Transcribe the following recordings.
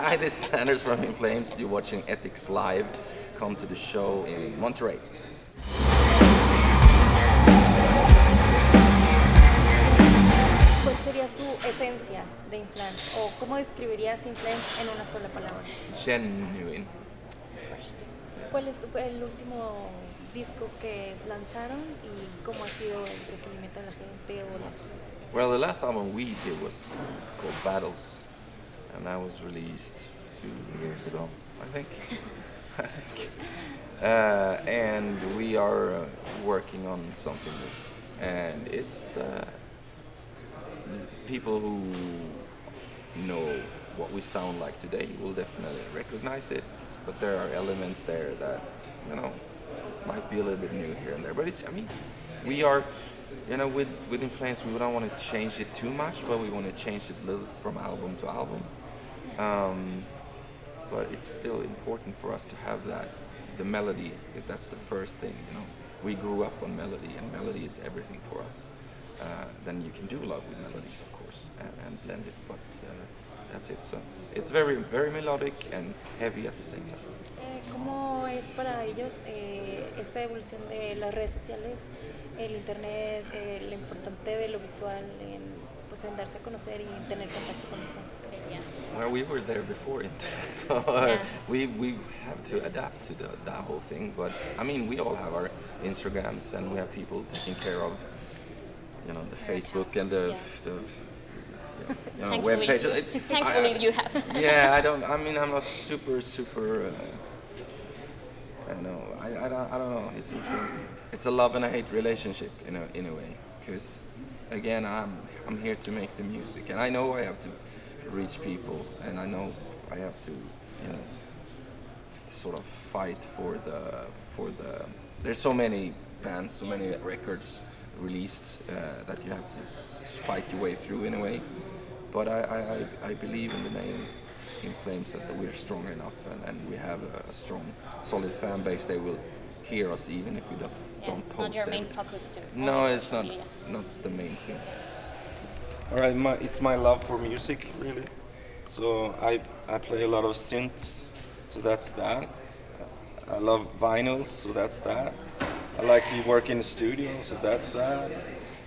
Hi, this is Anders from Inflames. You're watching Ethics Live. Come to the show in Monterrey. ¿Cuál sería su esencia de Influence? ¿O cómo describirías Influence en una sola palabra? Genuine. ¿Cuál es el último disco que lanzaron y cómo ha sido el recibimiento de la gente o las... Well, the last album we did was called Battles, and that was released 2 years ago, I think. I think. And we are working on something new. And it's people who know what we sound like today will definitely recognize it, but there are elements there that, you know, might be a little bit new here and there. But it's, I mean, we are, you know, with Influence, we don't want to change it too much, but we want to change it a little from album to album. But it's still important for us to have that, the melody, if that's the first thing, you know. We grew up on melody, and melody is everything for us. Then you can do a lot with melodies, of course, and blend it, but that's it. So it's very, very melodic and heavy at the same time. ¿Cómo es para ellos esta evolución de las redes sociales, el internet, lo importante de lo visual, pues en darse a conocer y tener contacto con los fans? Yeah. Well, we were there before internet, so we have to adapt to that whole thing. But I mean, we all have our Instagrams, and we have people taking care of, you know, the Facebook and the you know, web page. Thankfully, you have. Yeah, I don't. I mean, I'm not super. I don't know. It's a love and a hate relationship in a way. Because again, I'm here to make the music, and I know I have to reach people, and I know I have to, you know, sort of fight for the. There's so many bands, so many records released that you have to fight your way through in a way. But I believe in the name In Flames that we're strong enough, and we have a strong, solid fan base. They will hear us even if we just don't it's post. Not your it. main focus to. No, it's not the main thing. All right, it's my love for music, really. So I play a lot of synths, so that's that. I love vinyls, so that's that. I like to work in the studio, so that's that.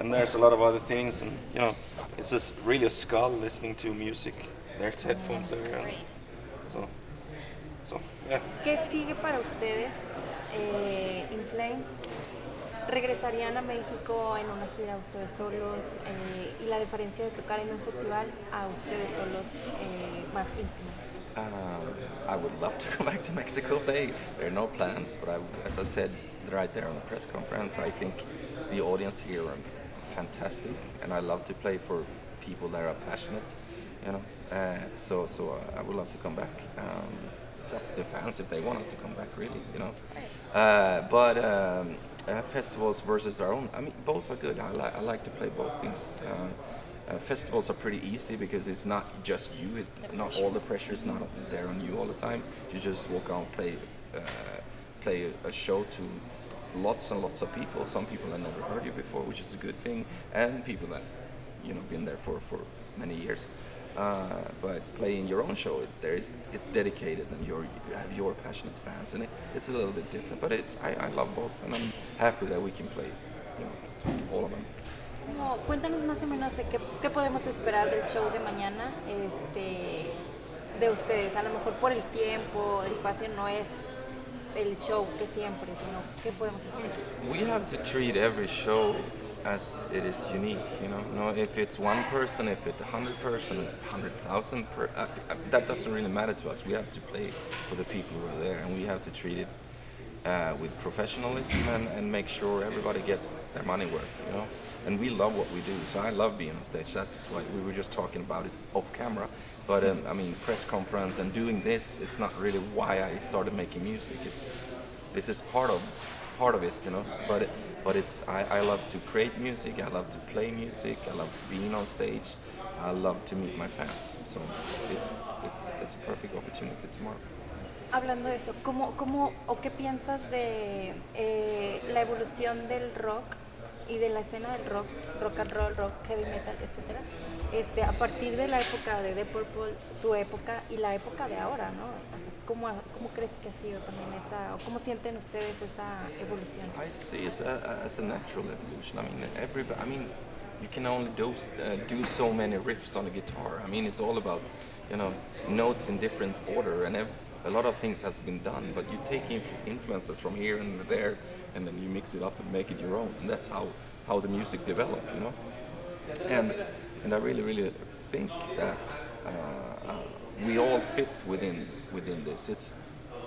And there's a lot of other things, and you know, it's just really a skull listening to music. There's headphones there, and so yeah. ¿Qué sigue para ustedes, In Flames? ¿Regresarían a México en una gira ustedes solos? ¿Y la diferencia de tocar en un festival a ustedes solos más íntimo? I would love to come back to Mexico. There are no plans, but as I said right there on the press conference, I think the audience here are fantastic, and I love to play for people that are passionate, you know. So I would love to come back. It's up to the fans if they want us to come back, really, you know. But festivals versus our own, I mean, both are good. I like to play both things. Festivals are pretty easy because it's not just you. It's not all the pressure is not there on you all the time. You just walk out, play a show to lots and lots of people. Some people have never heard you before, which is a good thing, and people that, you know, been there for many years. But playing your own show, it's dedicated, and you have your passionate fans, and it's a little bit different. But I love both, and I'm happy that we can play, you know, all of them. No, cuéntanos más o menos de qué podemos esperar del show de mañana, de ustedes. A lo mejor por el tiempo, espacio no es el show que siempre, sino qué podemos esperar. We have to treat every show as it is unique, you know. No, if it's one person, if it's 100 person, it's 100,000. That doesn't really matter to us. We have to play for the people who are there, and we have to treat it with professionalism and make sure everybody get their money worth, you know. And we love what we do, so I love being on stage. That's why we were just talking about it off camera. But I mean, press conference and doing this, it's not really why I started making music. This is part of it, you know. But it's I love to create music. I love to play music. I love being on stage. I love to meet my fans. So it's a perfect opportunity tomorrow. Hablando de eso, ¿cómo o qué piensas de la evolución del rock y de la escena del rock and roll, rock, heavy metal, etcétera, A partir de la época de The Purple, su época y la época de ahora, ¿no? O sea, ¿cómo crees que ha sido también esa, o cómo sienten ustedes esa evolución? I see it as a natural evolution. I mean, I mean, you can only do so many riffs on a guitar. I mean, it's all about, you know, notes in different order, and a lot of things has been done. But you take influences from here and there, and then you mix it up and make it your own. And that's how the music developed, you know. And I really think that we all fit within this. It's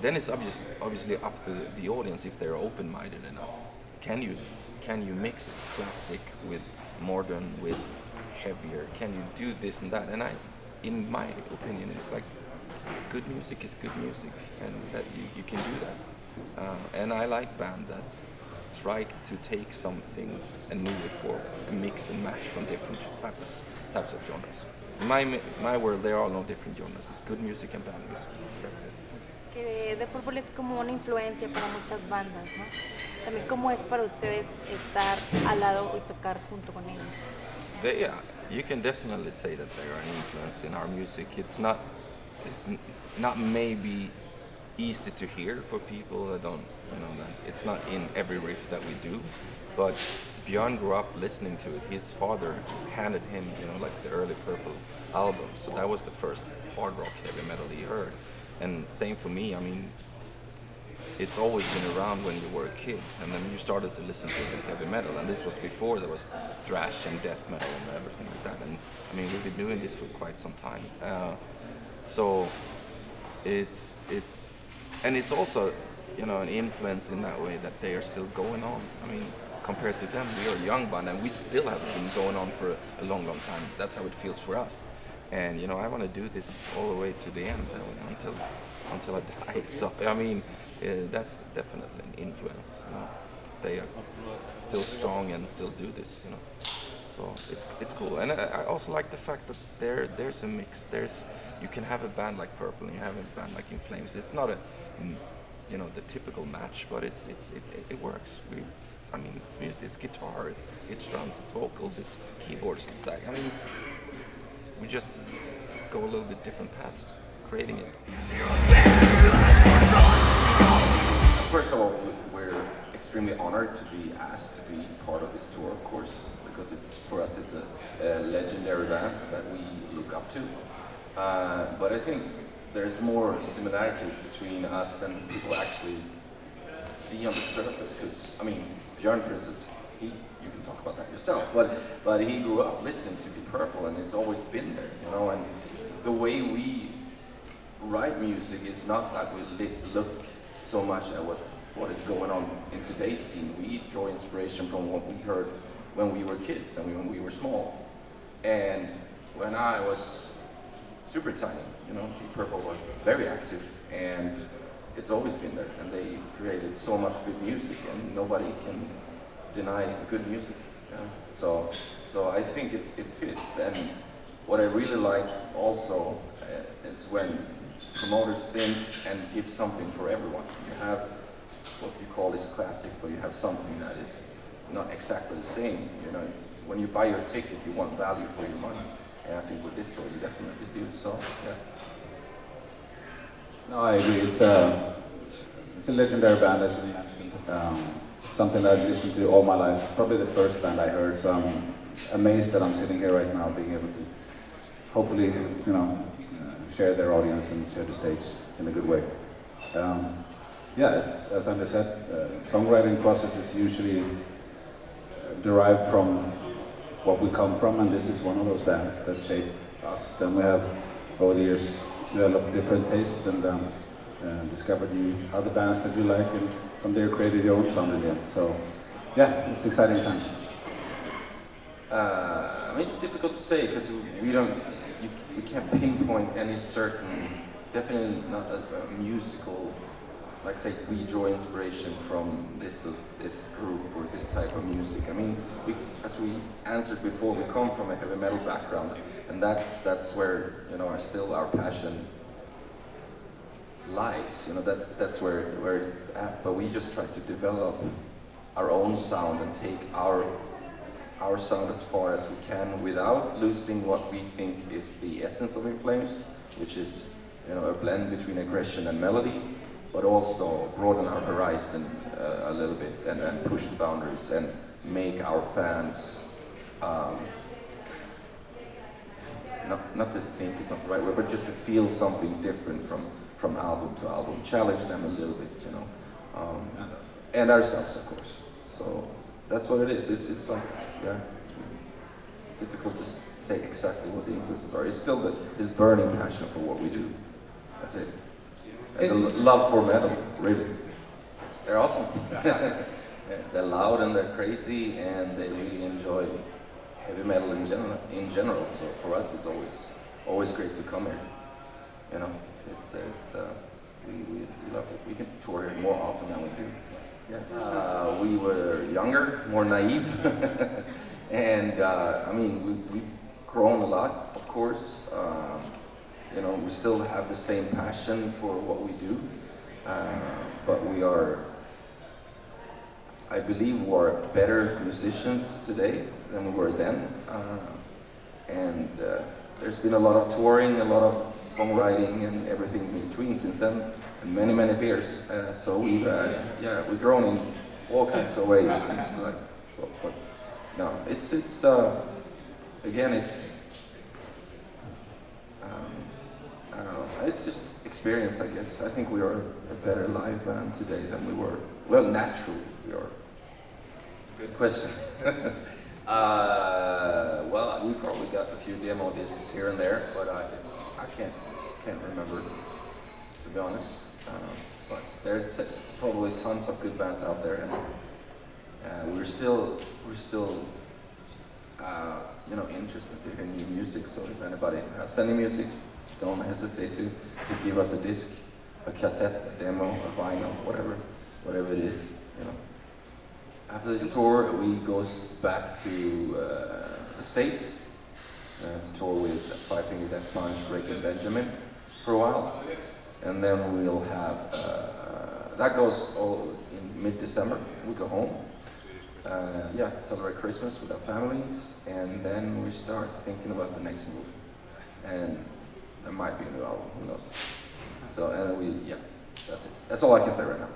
obviously up to the audience if they're open-minded enough. Can you mix classic with modern, with heavier? Can you do this and that? And in my opinion, it's like good music is good music, and that you can do that. And I like band that try to take something and move it forward and mix and match from different types of genres. In my world, there are no different genres. It's good music and bad music. That's it. Que The Purple es como una influencia para muchas bandas, ¿no? También, ¿cómo es para ustedes estar al lado y tocar junto con ellos? You can definitely say that they are an influence in our music. It's not maybe easy to hear for people that don't, you know, that it's not in every riff that we do, but Björn grew up listening to it. His father handed him, you know, like the early Purple album, so that was the first hard rock heavy metal he heard. And same for me. I mean, it's always been around when you were a kid, and then you started to listen to heavy metal, and this was before there was thrash and death metal and everything like that. And I mean, we've been doing this for quite some time, so it's also, you know, an influence in that way that they are still going on. I mean, compared to them, we are a young band, and we still have been going on for a long time. That's how it feels for us. And you know, I want to do this all the way to the end, until I die. So I mean, that's definitely an influence. You know? They are still strong and still do this. You know, so it's cool. And I also like the fact that there's a mix. You can have a band like Purple and you have a band like In Flames. It's not you know, the typical match, but it works. I mean, it's music, it's guitar, it's drums, it's vocals, it's keyboards, it's like, I mean, we just go a little bit different paths, creating it. First of all, we're extremely honored to be asked to be part of this tour, of course, because for us it's a legendary band that we look up to. But I think there's more similarities between us than people actually see on the surface. Because I mean, Björn, for instance, you can talk about that yourself, but he grew up listening to Deep Purple, and it's always been there, you know. And the way we write music is not like we look so much at what is going on in today's scene. We draw inspiration from what we heard when we were kids and when we were small. And when I was super tiny, you know, Deep Purple was very active, and it's always been there. And they created so much good music, and nobody can deny good music. You know? So I think it fits. And what I really like also is when promoters think and give something for everyone. You have what you call is classic, but you have something that is not exactly the same. You know, when you buy your ticket, you want value for your money. And I think with this tour, you definitely do. So, yeah. No, I agree. It's a legendary band, as you mentioned. Something I've listened to all my life. It's probably the first band I heard, so I'm amazed that I'm sitting here right now, being able to hopefully, you know, share their audience and share the stage in a good way. Yeah, it's, as Anders said, songwriting process is usually derived from what we come from, and this is one of those bands that shaped us. Then we have, over the years, developed different tastes and discovered other bands that we like, and from there created your own sound again. So, yeah, it's exciting times. I mean, it's difficult to say because we can't pinpoint any certain, definitely not a musical. Like say, we draw inspiration from this group or this type of music. I mean, as we answered before, we come from a heavy metal background, and that's where, you know, our passion lies. You know, that's where it's at. But we just try to develop our own sound and take our our sound as far as we can without losing what we think is the essence of Inflames, which is, you know, a blend between aggression and melody, but also broaden our horizon a little bit and push the boundaries and make our fans not to think is not the right word, but just to feel something different from album to album, challenge them a little bit, you know, and ourselves, of course. So that's what it is. It's like, yeah, it's difficult to say exactly what the influences are. It's still this burning passion for what we do. That's it. And the love for metal, really. They're awesome. They're loud and they're crazy, and they really enjoy heavy metal in general. So for us, it's always great to come here. You know, we love it. We can tour here more often than we do. Yeah. We were younger, more naive, and I mean, we've grown a lot, of course. You know, we still have the same passion for what we do, but we are, I believe, we're better musicians today than we were then, and there's been a lot of touring, a lot of songwriting, and everything in between since then, and many beers. So we've grown in all kinds of ways. It's like, but no, it's again, it's I don't know. It's just experience, I guess. I think we are a better live band today than we were. Well, naturally, we are. Good question. Well, we probably got a few demo discs here and there, but I can't remember, to be honest. But there's probably tons of good bands out there, and we're still you know, interested to hear new music. So if anybody has any music, don't hesitate to give us a disc, a cassette, a demo, a vinyl, whatever it is, you know. After this tour, we goes back to the States to tour with Five Finger Death Punch, Rick and Benjamin for a while, and then we'll have that goes all in mid-December. We go home, celebrate Christmas with our families, and then we start thinking about the next move, and there might be a new album, who knows. So, and that's it. That's all I can say right now.